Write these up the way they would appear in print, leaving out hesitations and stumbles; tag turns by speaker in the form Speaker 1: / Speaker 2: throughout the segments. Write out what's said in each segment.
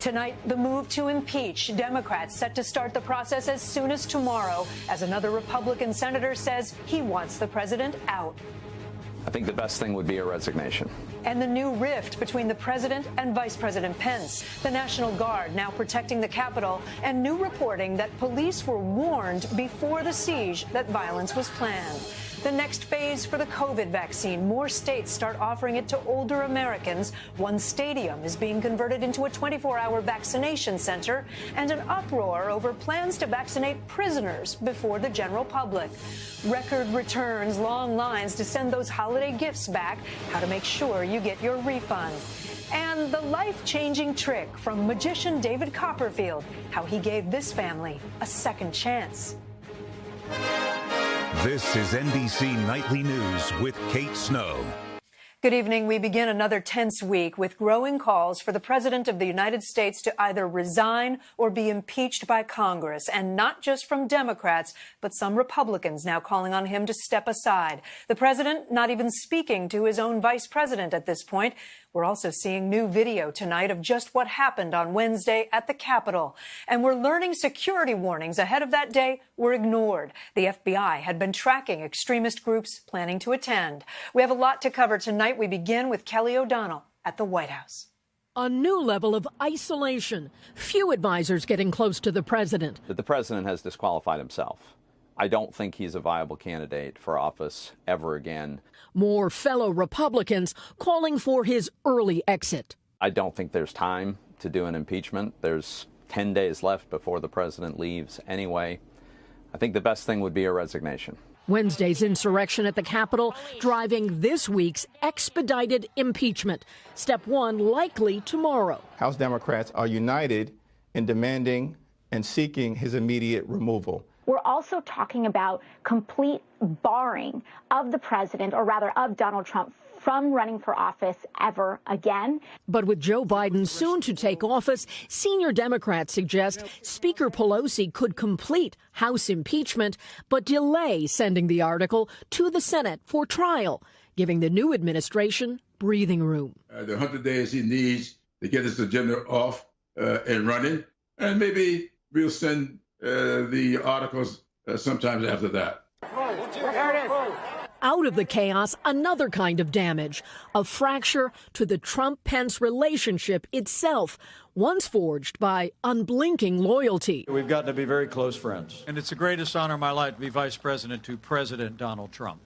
Speaker 1: Tonight, the move to impeach. Democrats set to start the process as soon as tomorrow, as another Republican senator says he wants the president out.
Speaker 2: I think the best thing would be a resignation.
Speaker 1: And the new rift between the president and Vice President Pence. The National Guard now protecting the Capitol, and new reporting that police were warned before the siege that violence was planned. The next phase for the COVID vaccine. More states start offering it to older Americans. One stadium is being converted into a 24-hour vaccination center, and an uproar over plans to vaccinate prisoners before the general public. Record returns, long lines to send those holiday gifts back, how to make sure you get your refund. And the life-changing trick from magician David Copperfield, how he gave this family a second chance.
Speaker 3: This is NBC Nightly News with Kate Snow.
Speaker 1: Good evening. We begin another tense week with growing calls for the President of the United States to either resign or be impeached by Congress, and not just from Democrats, but some Republicans now calling on him to step aside. The President not even speaking to his own Vice President at this point. We're also seeing new video tonight of just what happened on Wednesday at the Capitol. And we're learning security warnings ahead of that day were ignored. The FBI had been tracking extremist groups planning to attend. We have a lot to cover tonight. We begin with Kelly O'Donnell at the White House.
Speaker 4: A new level of isolation. Few advisors getting close to the president.
Speaker 2: The president has disqualified himself. I don't think he's a viable candidate for office ever again.
Speaker 4: More fellow Republicans calling for his early exit.
Speaker 2: I don't think there's time to do an impeachment. There's 10 days left before the president leaves anyway. I think the best thing would be a resignation.
Speaker 4: Wednesday's insurrection at the Capitol driving this week's expedited impeachment. Step one likely tomorrow.
Speaker 5: House Democrats are united in demanding and seeking his immediate removal.
Speaker 6: We're also talking about complete barring of the president, or rather of Donald Trump, from running for office ever again.
Speaker 4: But with Joe Biden soon to take office, senior Democrats suggest Speaker Pelosi could complete House impeachment, but delay sending the article to the Senate for trial, giving the new administration breathing room.
Speaker 7: The 100 days he needs to get his agenda off and running, and maybe we'll send the articles sometimes after that.
Speaker 4: Out of the chaos, another kind of damage, a fracture to the Trump-Pence relationship itself, once forged by unblinking loyalty.
Speaker 8: We've gotten to be very close friends.
Speaker 9: And it's the greatest honor of my life to be vice president to President Donald Trump.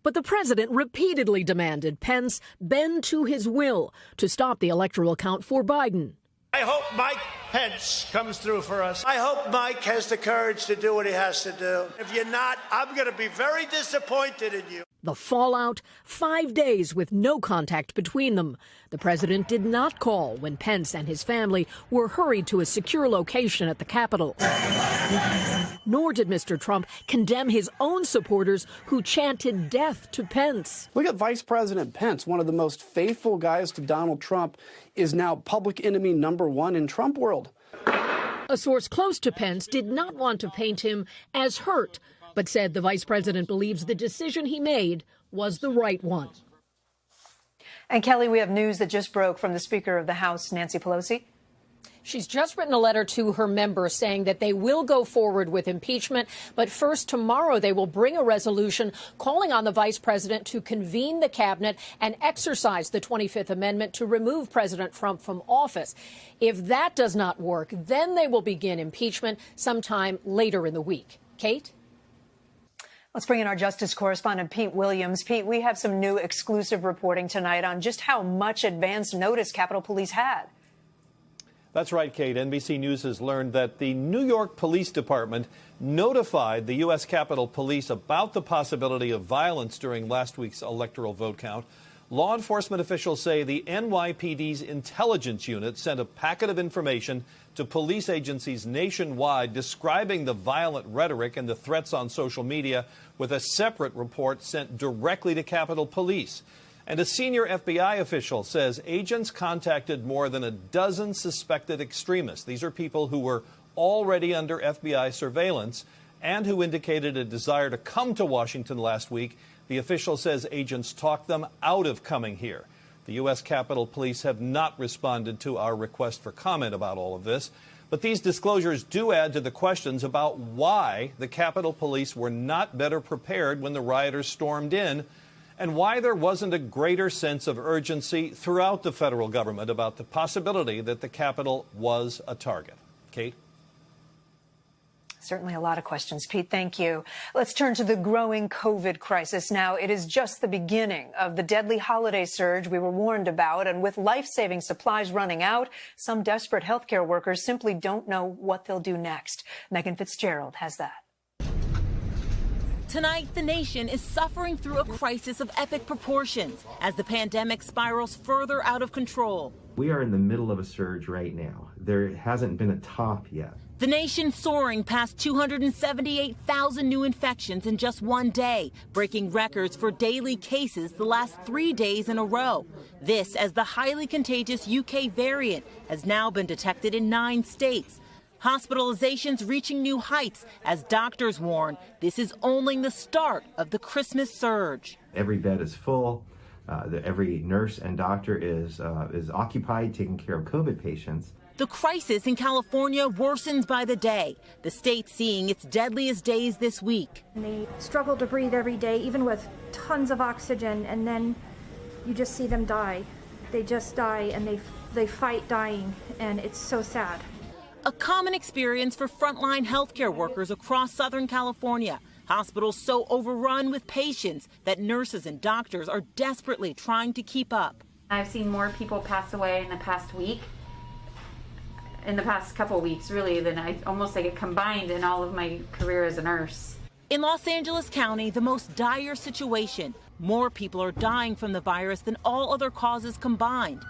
Speaker 4: But the president repeatedly demanded Pence bend to his will to stop the electoral count for Biden.
Speaker 10: I hope Mike Pence comes through for us. I hope Mike has the courage to do what he has to do. If you're not, I'm going to be very disappointed in you.
Speaker 4: The fallout, 5 days with no contact between them. The president did not call when Pence and his family were hurried to a secure location at the Capitol. Nor did Mr. Trump condemn his own supporters who chanted death to Pence.
Speaker 11: Look at Vice President Pence, one of the most faithful guys to Donald Trump, is now public enemy number one in Trump world.
Speaker 4: A source close to Pence did not want to paint him as hurt, but said the vice president believes the decision he made was the right one.
Speaker 1: And Kelly, we have news that just broke from the Speaker of the House, Nancy Pelosi.
Speaker 12: She's just written a letter to her members saying that they will go forward with impeachment. But first, tomorrow, they will bring a resolution calling on the vice president to convene the cabinet and exercise the 25th Amendment to remove President Trump from office. If that does not work, then they will begin impeachment sometime later in the week. Kate?
Speaker 1: Let's bring in our justice correspondent, Pete Williams. Pete, we have some new exclusive reporting tonight on just how much advance notice Capitol Police had.
Speaker 13: That's right, Kate. NBC News has learned that the New York Police Department notified the U.S. Capitol Police about the possibility of violence during last week's electoral vote count. Law enforcement officials say the NYPD's intelligence unit sent a packet of information to police agencies nationwide describing the violent rhetoric and the threats on social media, with a separate report sent directly to Capitol Police. And a senior FBI official says agents contacted more than a dozen suspected extremists. These are people who were already under FBI surveillance and who indicated a desire to come to Washington last week. The official says agents talked them out of coming here. The U.S. Capitol Police have not responded to our request for comment about all of this. But these disclosures do add to the questions about why the Capitol Police were not better prepared when the rioters stormed in, and why there wasn't a greater sense of urgency throughout the federal government about the possibility that the Capitol was a target. Kate?
Speaker 1: Certainly a lot of questions, Pete. Thank you. Let's turn to the growing COVID crisis now. It is just the beginning of the deadly holiday surge we were warned about. And with life-saving supplies running out, some desperate healthcare workers simply don't know what they'll do next. Megan Fitzgerald has that.
Speaker 14: Tonight, the nation is suffering through a crisis of epic proportions as the pandemic spirals further out of control.
Speaker 15: We are in the middle of a surge right now. There hasn't been a top yet.
Speaker 14: The nation soaring past 278,000 new infections in just one day, breaking records for daily cases the last 3 days in a row. This as the highly contagious UK variant has now been detected in 9 states. Hospitalizations reaching new heights as doctors warn this is only the start of the Christmas surge.
Speaker 15: Every bed is full. Every nurse and doctor is occupied taking care of COVID patients.
Speaker 14: The crisis in California worsens by the day, the state seeing its deadliest days this week.
Speaker 16: They struggle to breathe every day, even with tons of oxygen, and then you just see them die. They just die, and they fight dying, and it's so sad.
Speaker 14: A common experience for frontline healthcare workers across Southern California. Hospitals so overrun with patients that nurses and doctors are desperately trying to keep up.
Speaker 17: I've seen more people pass away in the past week, in the past couple weeks, really, than I almost like it combined in all of my career as a nurse.
Speaker 14: In Los Angeles County, the most dire situation. More people are dying from the virus than all other causes combined.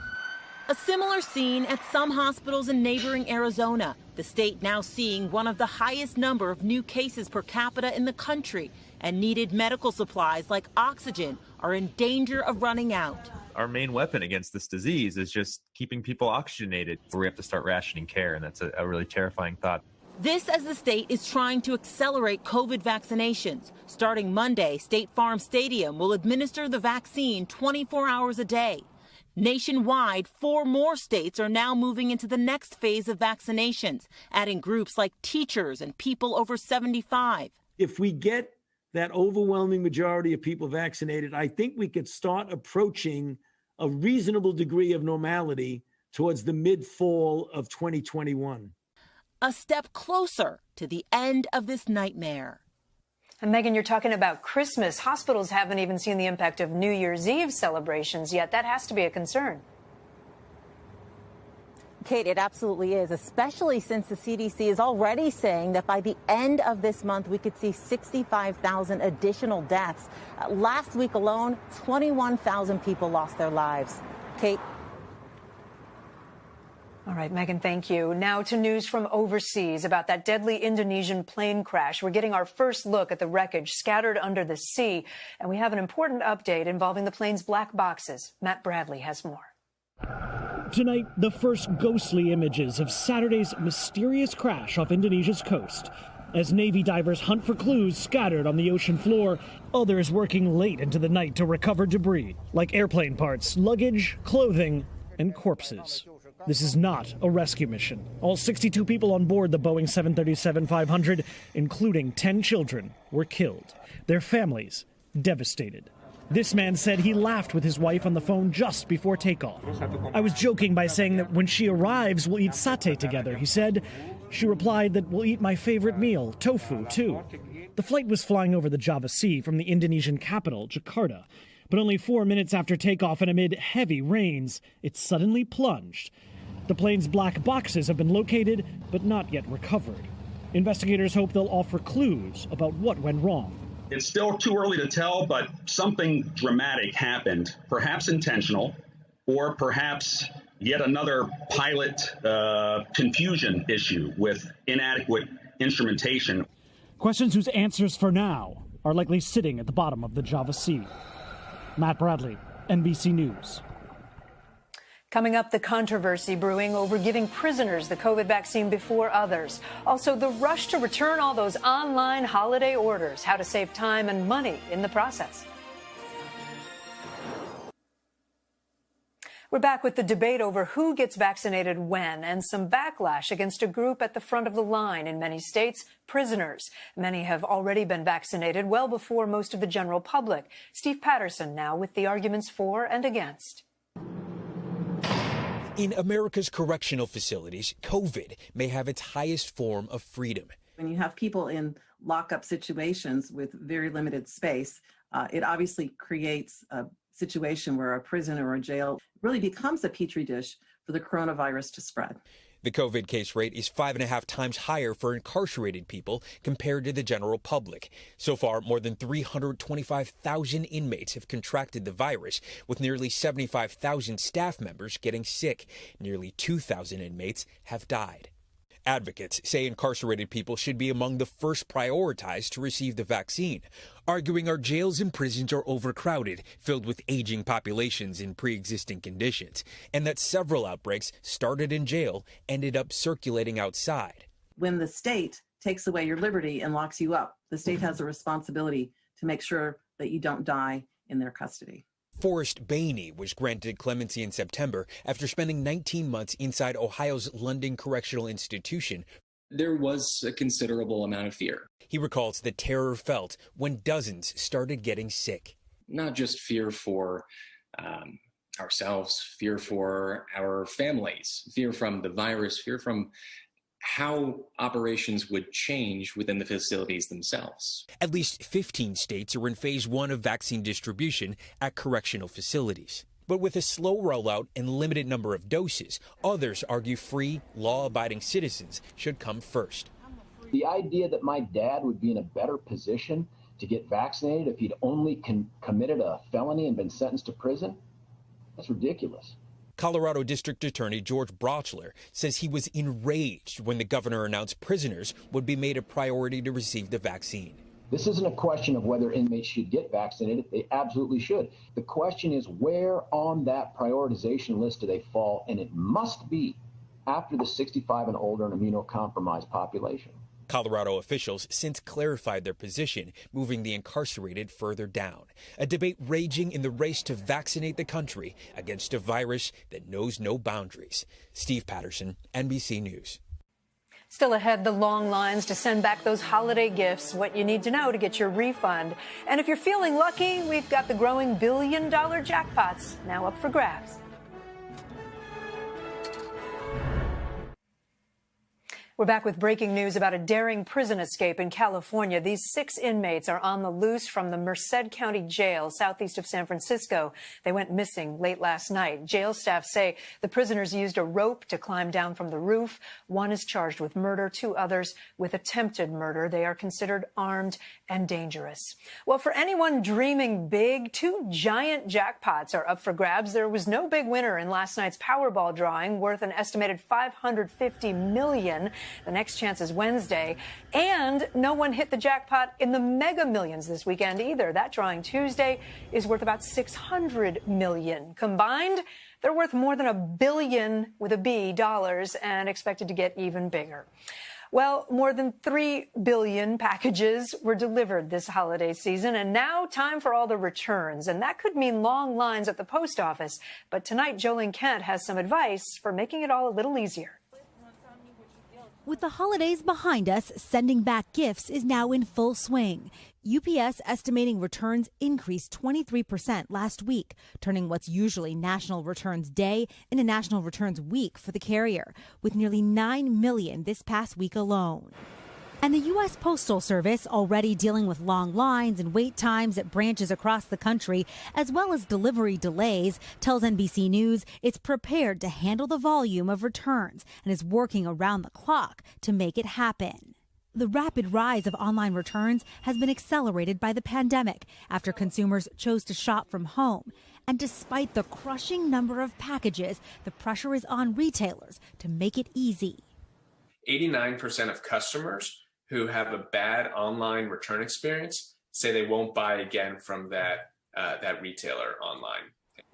Speaker 14: A similar scene at some hospitals in neighboring Arizona. The state now seeing one of the highest number of new cases per capita in the country, and needed medical supplies like oxygen are in danger of running out.
Speaker 18: Our main weapon against this disease is just keeping people oxygenated. We have to start rationing care, and that's a really terrifying thought.
Speaker 14: This as the state is trying to accelerate COVID vaccinations. Starting Monday, State Farm Stadium will administer the vaccine 24 hours a day. Nationwide, 4 more states are now moving into the next phase of vaccinations, adding groups like teachers and people over 75.
Speaker 19: If we get that overwhelming majority of people vaccinated, I think we could start approaching a reasonable degree of normality towards the mid-fall of 2021.
Speaker 14: A step closer to the end of this nightmare.
Speaker 1: And Megan, you're talking about Christmas. Hospitals haven't even seen the impact of New Year's Eve celebrations yet. That has to be a concern.
Speaker 20: Kate, it absolutely is, especially since the CDC is already saying that by the end of this month, we could see 65,000 additional deaths. Last week alone, 21,000 people lost their lives. Kate?
Speaker 1: All right, Megan, thank you. Now to news from overseas about that deadly Indonesian plane crash. We're getting our first look at the wreckage scattered under the sea, and we have an important update involving the plane's black boxes. Matt Bradley has more.
Speaker 21: Tonight, the first ghostly images of Saturday's mysterious crash off Indonesia's coast. As Navy divers hunt for clues scattered on the ocean floor, others working late into the night to recover debris, like airplane parts, luggage, clothing, and corpses. This is not a rescue mission. All 62 people on board the Boeing 737-500, including 10 children, were killed. Their families devastated. This man said he laughed with his wife on the phone just before takeoff. I was joking by saying that when she arrives, we'll eat satay together, he said. She replied that we'll eat my favorite meal, tofu, too. The flight was flying over the Java Sea from the Indonesian capital, Jakarta. But only 4 minutes after takeoff and amid heavy rains, it suddenly plunged. The plane's black boxes have been located, but not yet recovered. Investigators hope they'll offer clues about what went wrong.
Speaker 22: It's still too early to tell, but something dramatic happened, perhaps intentional, or perhaps yet another pilot confusion issue with inadequate instrumentation.
Speaker 21: Questions whose answers for now are likely sitting at the bottom of the Java Sea. Matt Bradley, NBC News.
Speaker 1: Coming up, the controversy brewing over giving prisoners the COVID vaccine before others. Also, the rush to return all those online holiday orders, how to save time and money in the process. We're back with the debate over who gets vaccinated when and some backlash against a group at the front of the line in many states, prisoners. Many have already been vaccinated well before most of the general public. Steve Patterson now with the arguments for and against.
Speaker 2: In America's correctional facilities, COVID may have its highest form of freedom.
Speaker 3: When you have people in lockup situations with very limited space, it obviously creates a situation where a prison or a jail really becomes a petri dish for the coronavirus to spread.
Speaker 2: The COVID case rate is 5.5 times higher for incarcerated people compared to the general public. So far, more than 325,000 inmates have contracted the virus, with nearly 75,000 staff members getting sick. Nearly 2,000 inmates have died. Advocates say incarcerated people should be among the first prioritized to receive the vaccine, arguing our jails and prisons are overcrowded, filled with aging populations in pre-existing conditions, and that several outbreaks started in jail ended up circulating outside.
Speaker 3: When the state takes away your liberty and locks you up, the state has a responsibility to make sure that you don't die in their custody.
Speaker 2: Forrest Bainey was granted clemency in September after spending 19 months inside Ohio's London Correctional Institution.
Speaker 23: There was a considerable amount of fear.
Speaker 2: He recalls the terror felt when dozens started getting sick.
Speaker 23: Not just fear for ourselves, fear for our families, fear from the virus, fear from how operations would change within the facilities themselves.
Speaker 2: At least 15 states are in phase 1 of vaccine distribution at correctional facilities. But with a slow rollout and limited number of doses, others argue free, law-abiding citizens should come first.
Speaker 24: The idea that my dad would be in a better position to get vaccinated if he'd only committed a felony and been sentenced to prison, that's ridiculous.
Speaker 2: Colorado District Attorney George Brochler says he was enraged when the governor announced prisoners would be made a priority to receive the vaccine.
Speaker 24: This isn't a question of whether inmates should get vaccinated. They absolutely should. The question is, where on that prioritization list do they fall? And it must be after the 65 and older and immunocompromised population.
Speaker 2: Colorado officials since clarified their position, moving the incarcerated further down. A debate raging in the race to vaccinate the country against a virus that knows no boundaries. Steve Patterson, NBC News.
Speaker 1: Still ahead, the long lines to send back those holiday gifts, what you need to know to get your refund. And if you're feeling lucky, we've got the growing billion-dollar jackpots now up for grabs. We're back with breaking news about a daring prison escape in California. These 6 inmates are on the loose from the Merced County Jail southeast of San Francisco. They went missing late last night. Jail staff say the prisoners used a rope to climb down from the roof. 1 is charged with murder, 2 others with attempted murder. They are considered armed and dangerous. Well, for anyone dreaming big, 2 giant jackpots are up for grabs. There was no big winner in last night's Powerball drawing, worth an estimated $550 million. The next chance is Wednesday. And no one hit the jackpot in the Mega Millions this weekend either. That drawing Tuesday is worth about $600 million. Combined, they're worth more than $1 billion with a B dollars and expected to get even bigger. Well, more than 3 billion packages were delivered this holiday season, and now time for all the returns. And that could mean long lines at the post office. But tonight, Jolene Kent has some advice for making it all a little easier.
Speaker 25: With the holidays behind us, sending back gifts is now in full swing. UPS estimating returns increased 23% last week, turning what's usually National Returns Day into National Returns Week for the carrier, with nearly 9 million this past week alone. And the U.S. Postal Service, already dealing with long lines and wait times at branches across the country, as well as delivery delays, tells NBC News it's prepared to handle the volume of returns and is working around the clock to make it happen. The rapid rise of online returns has been accelerated by the pandemic after consumers chose to shop from home. And despite the crushing number of packages, the pressure is on retailers to make it easy.
Speaker 26: 89% of customers who have a bad online return experience say they won't buy again from that retailer online.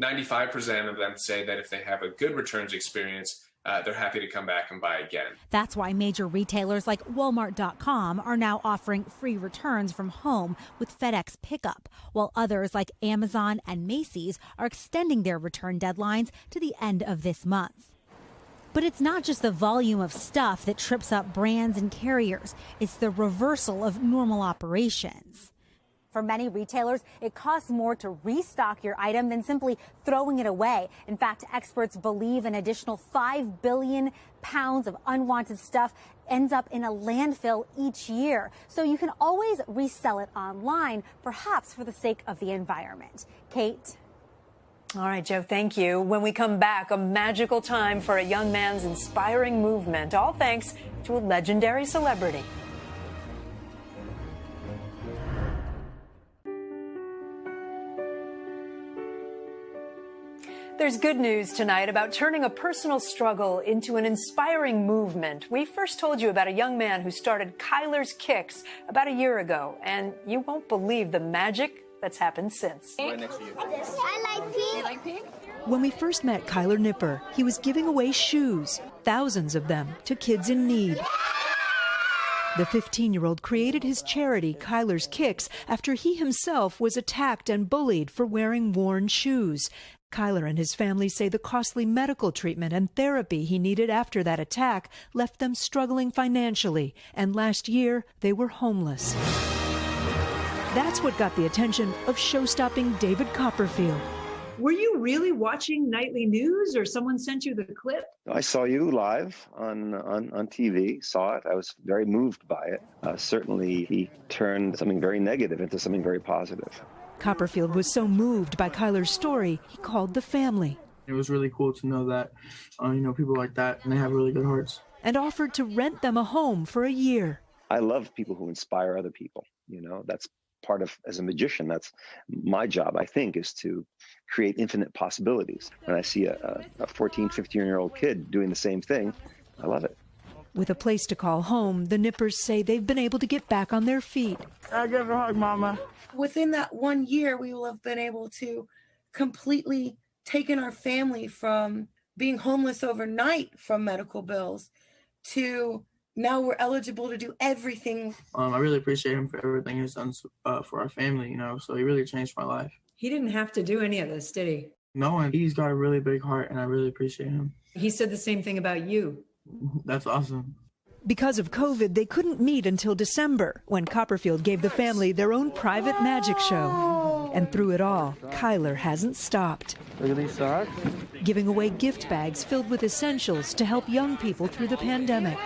Speaker 26: 95% of them say that if they have a good returns experience, they're happy to come back and buy again.
Speaker 25: That's why major retailers like Walmart.com are now offering free returns from home with FedEx pickup, while others like Amazon and Macy's are extending their return deadlines to the end of this month. But it's not just the volume of stuff that trips up brands and carriers. It's the reversal of normal operations. For many retailers, it costs more to restock your item than simply throwing it away. In fact, experts believe an additional 5 billion pounds of unwanted stuff ends up in a landfill each year. So you can always resell it online, perhaps for the sake of the environment. Kate?
Speaker 1: All right, Joe, thank you. When we come back, a magical time for a young man's inspiring movement, all thanks to a legendary celebrity. There's good news tonight about turning a personal struggle into an inspiring movement. We first told you about a young man who started Kyler's Kicks about a year ago, and you won't believe the magic that's happened since.
Speaker 5: I like pink. You like pink?
Speaker 6: When we first met Kyler Nipper, he was giving away shoes, thousands of them, to kids in need. The 15-year-old created his charity, Kyler's Kicks, after he himself was attacked and bullied for wearing worn shoes. Kyler and his family say the costly medical treatment and therapy he needed after that attack left them struggling financially, and last year they were homeless. That's what got the attention of show-stopping David Copperfield.
Speaker 7: Were you really watching nightly news, or someone sent you the clip?
Speaker 8: I saw you live on TV, saw it. I was very moved by it. Certainly, he turned something very negative into something very positive.
Speaker 6: Copperfield was so moved by Kyler's story, he called the family.
Speaker 9: It was really cool to know that, people like that, and they have really good hearts.
Speaker 6: And offered to rent them a home for a year.
Speaker 8: I love people who inspire other people. That's part of, as a magician, that's my job, I think, is to create infinite possibilities. When I see a 14, 15-year-old kid doing the same thing, I love it.
Speaker 6: With a place to call home, the Nippers say they've been able to get back on their feet.
Speaker 9: I'll give her a hug, Mama.
Speaker 10: Within that 1 year, we will have been able to completely taken our family from being homeless overnight from medical bills to now we're eligible to do everything.
Speaker 9: I really appreciate him for everything he's done for our family, so he really changed my life.
Speaker 7: He didn't have to do any of this, did he?
Speaker 9: No, and he's got a really big heart, and I really appreciate him.
Speaker 7: He said the same thing about you.
Speaker 9: That's awesome.
Speaker 6: Because of COVID, they couldn't meet until December, when Copperfield gave the family their own private magic show. And through it all, Kyler hasn't stopped.
Speaker 9: Look at these socks.
Speaker 6: Giving away gift bags filled with essentials to help young people through the pandemic.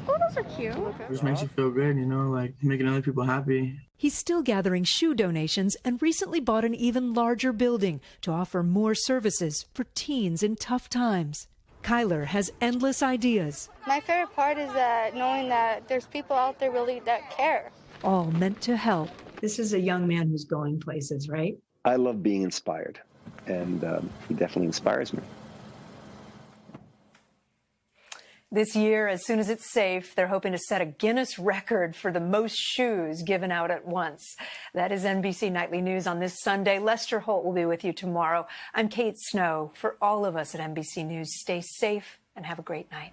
Speaker 10: Oh, those are cute.
Speaker 9: It just makes you feel good, like making other people happy.
Speaker 6: He's still gathering shoe donations and recently bought an even larger building to offer more services for teens in tough times. Kyler has endless ideas.
Speaker 5: My favorite part is that knowing that there's people out there really that care.
Speaker 6: All meant to help.
Speaker 7: This is a young man who's going places, right?
Speaker 8: I love being inspired, and he definitely inspires me.
Speaker 1: This year, as soon as it's safe, they're hoping to set a Guinness record for the most shoes given out at once. That is NBC Nightly News on this Sunday. Lester Holt will be with you tomorrow. I'm Kate Snow. For all of us at NBC News, stay safe and have a great night.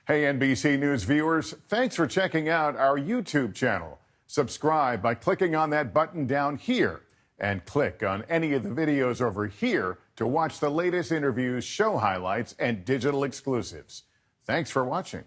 Speaker 27: Hey, NBC News viewers, thanks for checking out our YouTube channel. Subscribe by clicking on that button down here. And click on any of the videos over here to watch the latest interviews, show highlights, and digital exclusives. Thanks for watching.